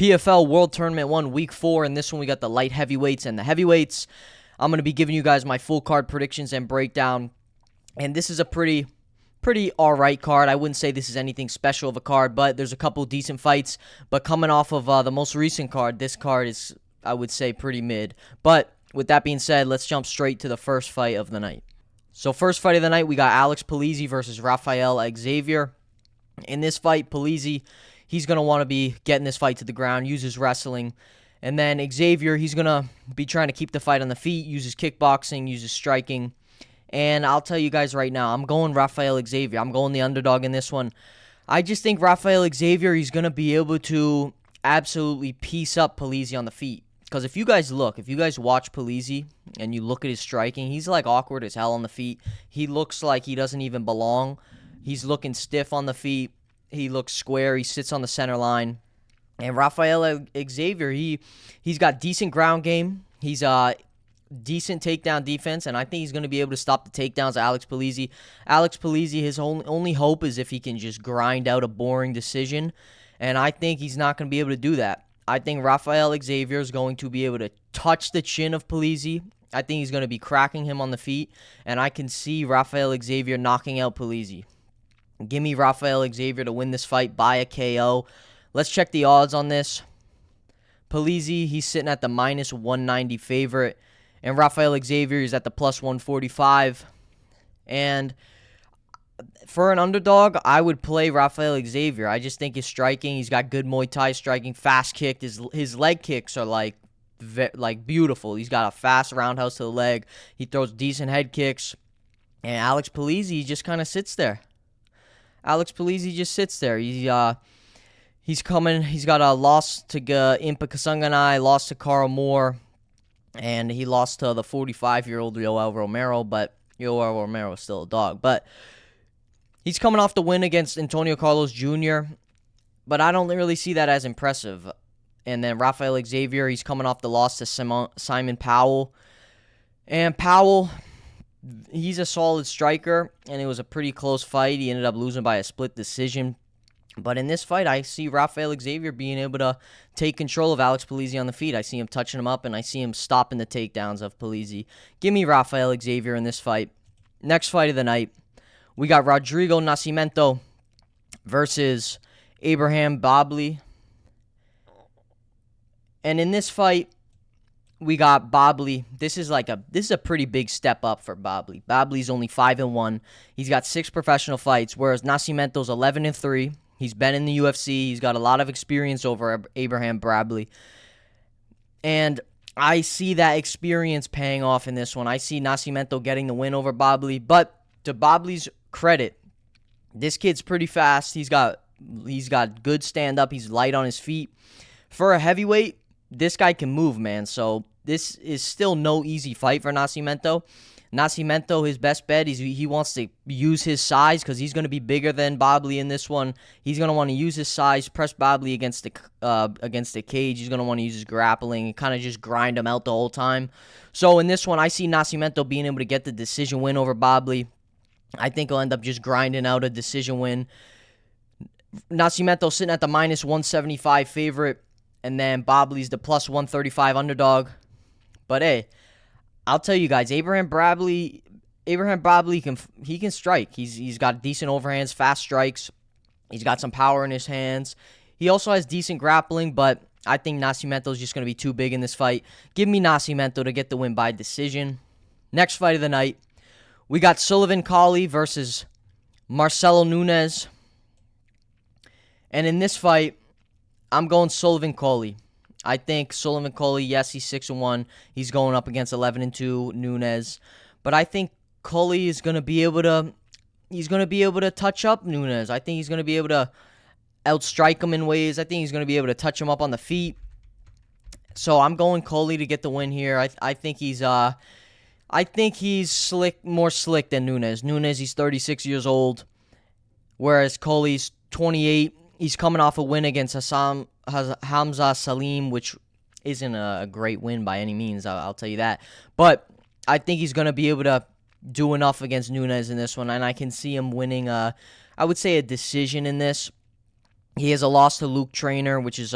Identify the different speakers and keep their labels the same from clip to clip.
Speaker 1: PFL World Tournament 1, Week 4. In this one, we got the light heavyweights and the heavyweights. I'm going to be giving you guys my full card predictions and breakdown. And this is a pretty alright card. I wouldn't say this is anything special of a card, but there's a couple decent fights. But coming off of the most recent card, this card is, I would say, pretty mid. But with that being said, let's jump straight to the first fight of the night. So first fight of the night, we got Polizzi versus Rafael Xavier. In this fight, Polizzi, he's going to want to be getting this fight to the ground, use his wrestling. And then Xavier, he's going to be trying to keep the fight on the feet, use his kickboxing, use his striking. And I'll tell you guys right now, I'm going Rafael Xavier. I'm going the underdog in this one. I just think Rafael Xavier, he's going to be able to absolutely piece up Polizzi on the feet. Because if you guys watch Polizzi and you look at his striking, he's like awkward as hell on the feet. He looks like he doesn't even belong. He's looking stiff on the feet. He looks square. He sits on the center line. And Rafael Xavier, he's got decent ground game. He's decent takedown defense, and I think he's going to be able to stop the takedowns of Polizzi. Polizzi, his only hope is if he can just grind out a boring decision, and I think he's not going to be able to do that. I think Rafael Xavier is going to be able to touch the chin of Polizzi. I think he's going to be cracking him on the feet, and I can see Rafael Xavier knocking out Polizzi. Give me Rafael Xavier to win this fight by a KO. Let's check the odds on this. Polizzi, he's sitting at the minus 190 favorite. And Rafael Xavier is at the plus 145. And for an underdog, I would play Rafael Xavier. I just think his striking, he's got good Muay Thai striking, fast kick. His leg kicks are like beautiful. He's got a fast roundhouse to the leg. He throws decent head kicks. And Polizzi just kind of sits there. Polizzi just sits there. He's coming. He's got a loss to Impa Kasanganay, lost to K.Moore, and he lost to the 45-year-old Yoel Romero, but Yoel Romero is still a dog. But he's coming off the win against Antonio Carlos Jr., but I don't really see that as impressive. And then Rafael Xavier, he's coming off the loss to Simon Powell. And Powell, he's a solid striker, and it was a pretty close fight. He ended up losing by a split decision. But in this fight, I see Rafael Xavier being able to take control of Polizzi on the feet. I see him touching him up, and I see him stopping the takedowns of Polizzi. Give me Rafael Xavier in this fight. Next fight of the night, we got Rodrigo Nascimento versus Abraham Bobley. And in this fight, we got Bobley. This is a pretty big step up for Bobley. Bobley's only 5-1. He's got 6 professional fights, whereas Nascimento's 11-3. He's been in the UFC. He's got a lot of experience over Abraham Bobley. And I see that experience paying off in this one. I see Nascimento getting the win over Bobley. But to Bobley's credit, this kid's pretty fast. He's got good stand-up. He's light on his feet. For a heavyweight, this guy can move, man. So this is still no easy fight for Nascimento. Nascimento, his best bet, he wants to use his size because he's going to be bigger than Bobley in this one. He's going to want to use his size, press Bobley against the cage. He's going to want to use his grappling and kind of just grind him out the whole time. So in this one, I see Nascimento being able to get the decision win over Bobley. I think he'll end up just grinding out a decision win. Nascimento sitting at the minus 175 favorite, and then Bobley's the plus 135 underdog. But hey, I'll tell you guys, Abraham Bobley can strike. He's got decent overhands, fast strikes. He's got some power in his hands. He also has decent grappling, but I think Nascimento's just going to be too big in this fight. Give me Nascimento to get the win by decision. Next fight of the night, we got Sullivan Cauley versus Marcelo Nunes. And in this fight, I'm going Sullivan Cauley. I think Sullivan Cauley, yes, he's 6-1. He's going up against 11-2 Nunes. But I think Cauley is going to be able to touch up Nunes. I think he's going to be able to outstrike him in ways. I think he's going to be able to touch him up on the feet. So I'm going Cauley to get the win here. I think he's more slick than Nunes. Nunes, he's 36 years old, whereas Cauley's 28. He's coming off a win against Hamza Salim, which isn't a great win by any means, I'll tell you that. But I think he's going to be able to do enough against Nunes in this one, and I can see him winning, I would say, a decision in this. He has a loss to Luke Traynor, which is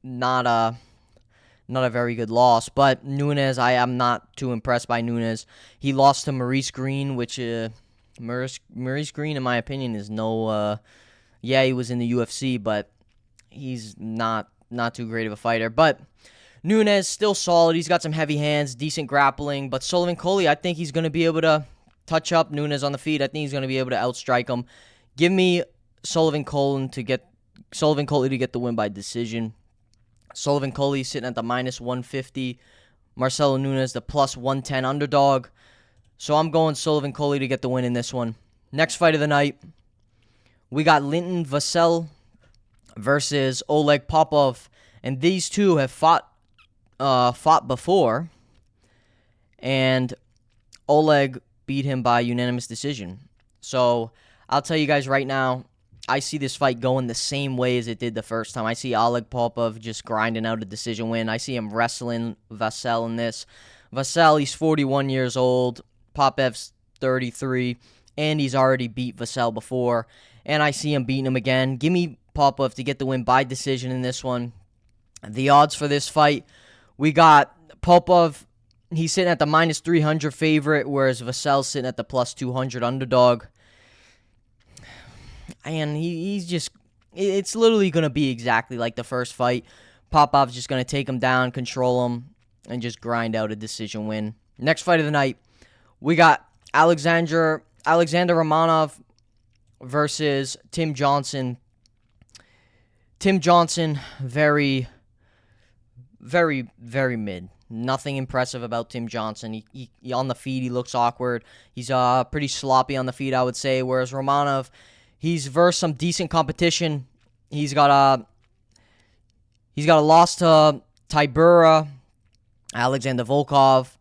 Speaker 1: not a very good loss. But Nunes, I am not too impressed by Nunes. He lost to Maurice Green, which Maurice Green, in my opinion, is no. Yeah, he was in the UFC, but he's not too great of a fighter. But Nunes still solid. He's got some heavy hands, decent grappling. But Sullivan Cauley, I think he's going to be able to touch up Nunes on the feet. I think he's going to be able to outstrike him. Give me Sullivan Cauley to get the win by decision. Sullivan Cauley sitting at the minus 150. Marcelo Nunes, the plus 110 underdog. So I'm going Sullivan Cauley to get the win in this one. Next fight of the night, we got Vassell versus Oleg Popov. And these two have fought before. And Oleg beat him by unanimous decision. So I'll tell you guys right now, I see this fight going the same way as it did the first time. I see Oleg Popov just grinding out a decision win. I see him wrestling Vassell in this. Vassell, he's 41 years old. Popov's 33. And he's already beat Vassell before. And I see him beating him again. Give me Popov to get the win by decision in this one. The odds for this fight, we got Popov. He's sitting at the minus 300 favorite, whereas Vassell's sitting at the plus 200 underdog. And he's just, it's literally going to be exactly like the first fight. Popov's just going to take him down, control him, and just grind out a decision win. Next fight of the night, we got Alexander Romanov versus Tim Johnson. Tim Johnson, very, very, very mid. Nothing impressive about Tim Johnson. He on the feet, he looks awkward. He's pretty sloppy on the feet, I would say. Whereas Romanov, he's versed some decent competition. He's got a loss to Tybura, Alexander Volkov,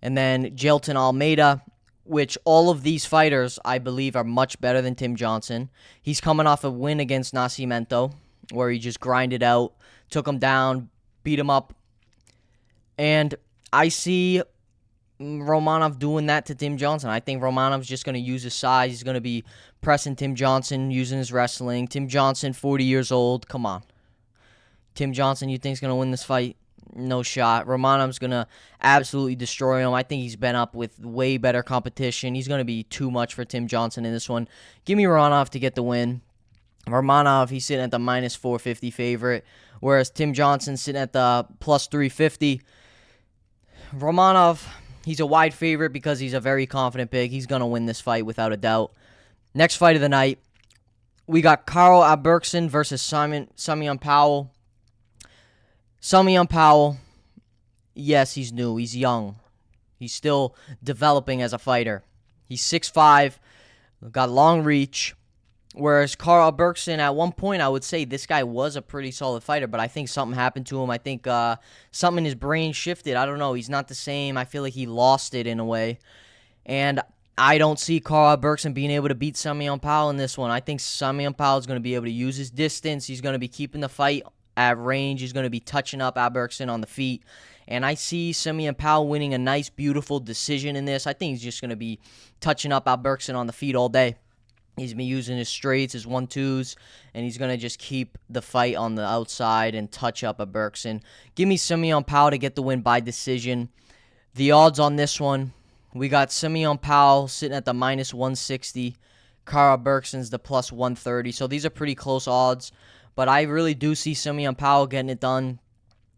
Speaker 1: and then Jailton Almeida, which all of these fighters, I believe, are much better than Tim Johnson. He's coming off a win against Nascimento, where he just grinded out, took him down, beat him up. And I see Romanov doing that to Tim Johnson. I think Romanov's just going to use his size. He's going to be pressing Tim Johnson, using his wrestling. Tim Johnson, 40 years old. Come on. Tim Johnson, you think he's going to win this fight? No shot. Romanov's going to absolutely destroy him. I think he's been up with way better competition. He's going to be too much for Tim Johnson in this one. Give me Romanov to get the win. Romanov, he's sitting at the minus 450 favorite, whereas Tim Johnson's sitting at the plus 350. Romanov, he's a wide favorite because he's a very confident pick. He's going to win this fight without a doubt. Next fight of the night, we got Carl Albrektsson versus Simeon Powell. Simeon Powell, yes, he's new. He's young. He's still developing as a fighter. He's 6'5", got long reach. Whereas Carl Albrektsson, at one point, I would say this guy was a pretty solid fighter, but I think something happened to him. I think something in his brain shifted. I don't know. He's not the same. I feel like he lost it in a way. And I don't see Carl Albrektsson being able to beat Simeon Powell in this one. I think Simeon Powell is going to be able to use his distance. He's going to be keeping the fight at range. He's going to be touching up Albrektsson on the feet. And I see Simeon Powell winning a nice, beautiful decision in this. I think he's just going to be touching up Albrektsson on the feet all day. He's been using his straights, his 1-2s, and he's going to just keep the fight on the outside and touch up Albrektsson. Give me Simeon Powell to get the win by decision. The odds on this one, we got Simeon Powell sitting at the minus 160. Carl Albrektsson's the plus 130. So these are pretty close odds. But I really do see Simeon Powell getting it done.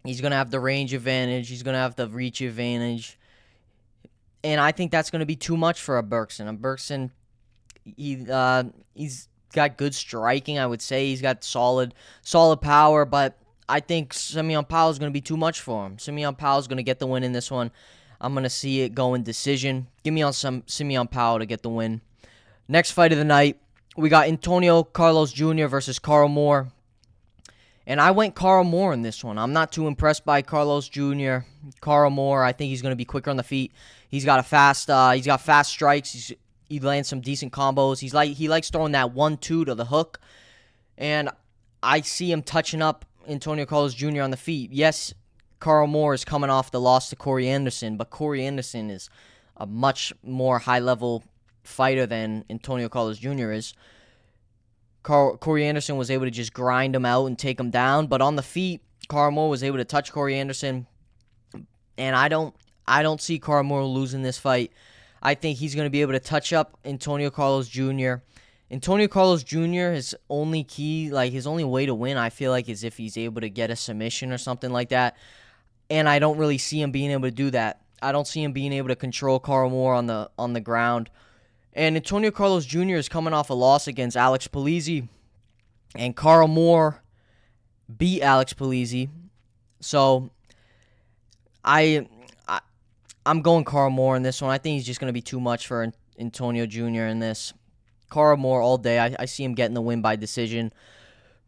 Speaker 1: He's going to have the range advantage. He's going to have the reach advantage. And I think that's going to be too much for Albrektsson. Albrektsson, he's got good striking, I would say. He's got solid power, but I think Simeon Powell is going to be too much for him. Simeon Powell is going to get the win in this one. I'm going to see it go in decision. Give me on some Simeon Powell to get the win. Next fight of the night, we got Antonio Carlos Jr. versus K.Moore. And I went K.Moore in this one. I'm not too impressed by Carlos Jr. K.Moore, I think he's going to be quicker on the feet. He's got fast strikes. He lands some decent combos. He likes throwing that 1-2 to the hook. And I see him touching up Antonio Carlos Jr. on the feet. Yes, K.Moore is coming off the loss to Corey Anderson, but Corey Anderson is a much more high-level fighter than Antonio Carlos Jr. is. Corey Anderson was able to just grind him out and take him down, but on the feet, Moore was able to touch Corey Anderson, and I don't see Moore losing this fight. I think he's going to be able to touch up Antonio Carlos Jr. Antonio Carlos Jr., his only key, like his only way to win, I feel like, is if he's able to get a submission or something like that. And I don't really see him being able to do that. I don't see him being able to control Moore on the ground. And Antonio Carlos Jr. is coming off a loss against Alex Polizzi, and Moore beat Alex Polizzi. So I'm going Moore in this one. I think he's just going to be too much for Antonio Jr. in this. Moore all day. I see him getting the win by decision.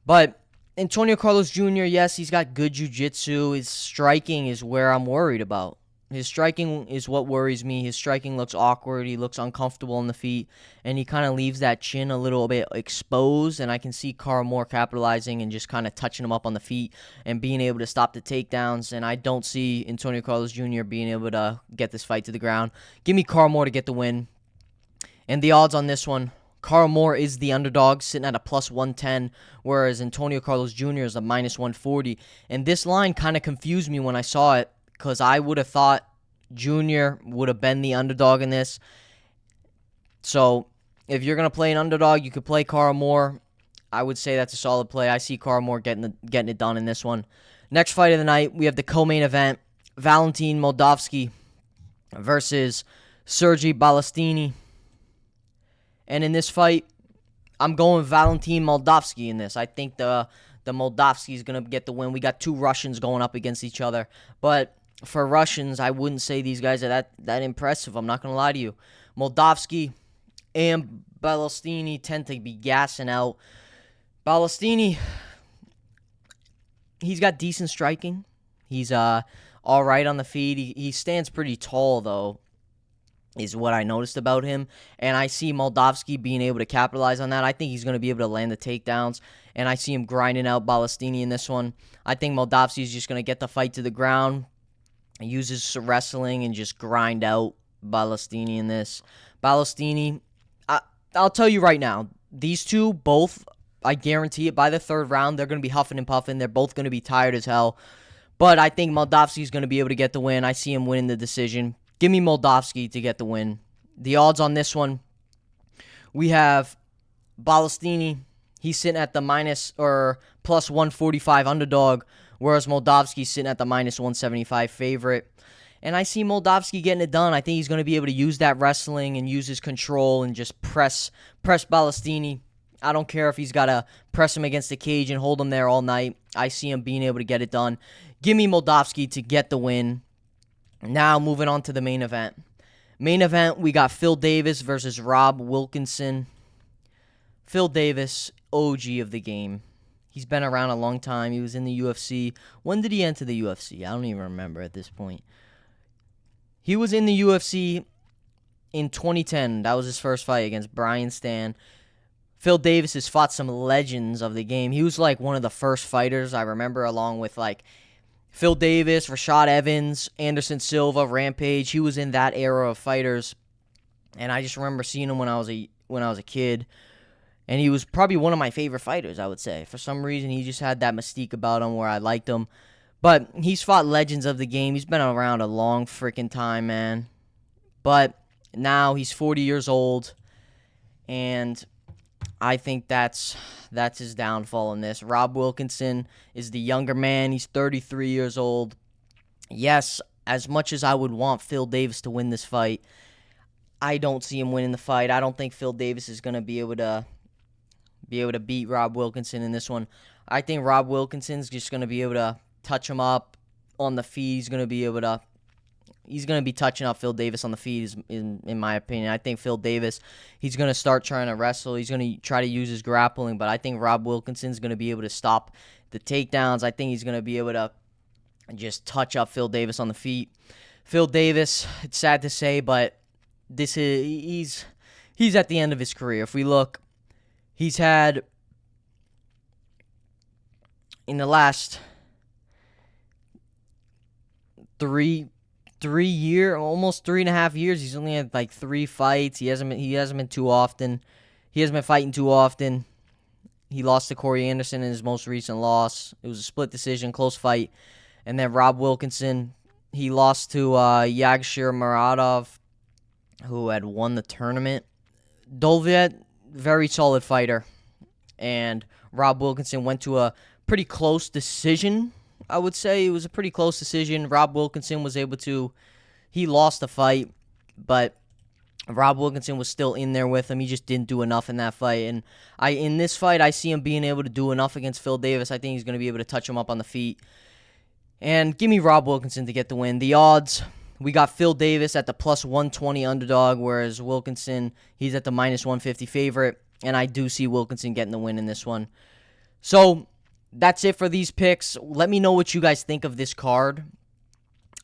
Speaker 1: But Antonio Carlos Jr., yes, he's got good jiu-jitsu. His striking is where I'm worried about. His striking is what worries me. His striking looks awkward. He looks uncomfortable on the feet, and he kind of leaves that chin a little bit exposed, and I can see Moore capitalizing and just kind of touching him up on the feet and being able to stop the takedowns, and I don't see Antonio Carlos Jr. being able to get this fight to the ground. Give me Moore to get the win. And the odds on this one, Moore is the underdog, sitting at a plus 110, whereas Antonio Carlos Jr. is a minus 140. And this line kind of confused me when I saw it, because I would have thought Jr. would have been the underdog in this. So if you're going to play an underdog, you could play Moore. I would say that's a solid play. I see Moore getting it done in this one. Next fight of the night, we have the co-main event, Valentin Moldavsky versus Sergey Bilostenniy. And in this fight, I'm going Valentin Moldavsky in this. I think the Moldavsky is going to get the win. We got two Russians going up against each other. But for Russians, I wouldn't say these guys are that impressive. I'm not going to lie to you. Moldavsky and Bilostenniy tend to be gassing out. Bilostenniy, he's got decent striking. He's all right on the feet. He stands pretty tall, though, is what I noticed about him. And I see Moldavsky being able to capitalize on that. I think he's going to be able to land the takedowns. And I see him grinding out Bilostenniy in this one. I think Moldavsky is just going to get the fight to the ground, use his wrestling, and just grind out Bilostenniy in this. Bilostenniy, I'll tell you right now, these two both, I guarantee it, by the third round, they're going to be huffing and puffing. They're both going to be tired as hell. But I think Moldavsky is going to be able to get the win. I see him winning the decision. Give me Moldavsky to get the win. The odds on this one, we have Bilostenniy. He's sitting at the minus or plus 145 underdog, whereas Moldavsky's sitting at the minus 175 favorite. And I see Moldavsky getting it done. I think he's going to be able to use that wrestling and use his control and just press Bilostenniy. I don't care if he's got to press him against the cage and hold him there all night. I see him being able to get it done. Give me Moldavsky to get the win. Now moving on to the main event. Main event, we got Phil Davis versus Rob Wilkinson. Phil Davis, OG of the game. He's been around a long time. He was in the UFC. When did he enter the UFC? I don't even remember at this point. He was in the UFC in 2010. That was his first fight against Brian Stann. Phil Davis has fought some legends of the game. He was like one of the first fighters I remember, along with like Phil Davis, Rashad Evans, Anderson Silva, Rampage. He was in that era of fighters, and I just remember seeing him when I was a kid. And he was probably one of my favorite fighters, I would say. For some reason, he just had that mystique about him where I liked him. But he's fought legends of the game. He's been around a long freaking time, man. But now he's 40 years old, and I think that's his downfall in this. Rob Wilkinson is the younger man. He's 33 years old. Yes, as much as I would want Phil Davis to win this fight, I don't see him winning the fight. I don't think Phil Davis is going to be able to beat Rob Wilkinson in this one. I think Rob Wilkinson's just going to be able to touch him up on the feet. He's going to be touching up Phil Davis on the feet, in my opinion. I think Phil Davis, he's going to start trying to wrestle. He's going to try to use his grappling, but I think Rob Wilkinson's going to be able to stop the takedowns. I think he's going to be able to just touch up Phil Davis on the feet. Phil Davis, it's sad to say, but he's at the end of his career. If we look, he's had, in the last almost 3.5 years, he's only had like 3 fights. He hasn't been too often. He hasn't been fighting too often. He lost to Corey Anderson in his most recent loss. It was a split decision, close fight. And then Rob Wilkinson, he lost to Yagshir Muradov, who had won the tournament. Dolvet, very solid fighter. And Rob Wilkinson went to a pretty close decision, I would say. It was a pretty close decision. Rob Wilkinson was able to, he lost the fight, but Rob Wilkinson was still in there with him. He just didn't do enough in that fight. And in this fight, I see him being able to do enough against Phil Davis. I think he's going to be able to touch him up on the feet. And give me Rob Wilkinson to get the win. The odds, we got Phil Davis at the plus 120 underdog, whereas Wilkinson, he's at the minus 150 favorite. And I do see Wilkinson getting the win in this one. So that's it for these picks. Let me know what you guys think of this card.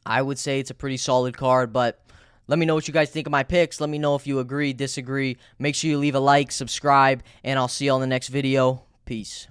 Speaker 1: I would say it's a pretty solid card, but let me know what you guys think of my picks. Let me know if you agree, disagree. Make sure you leave a like, subscribe, and I'll see you on the next video. Peace.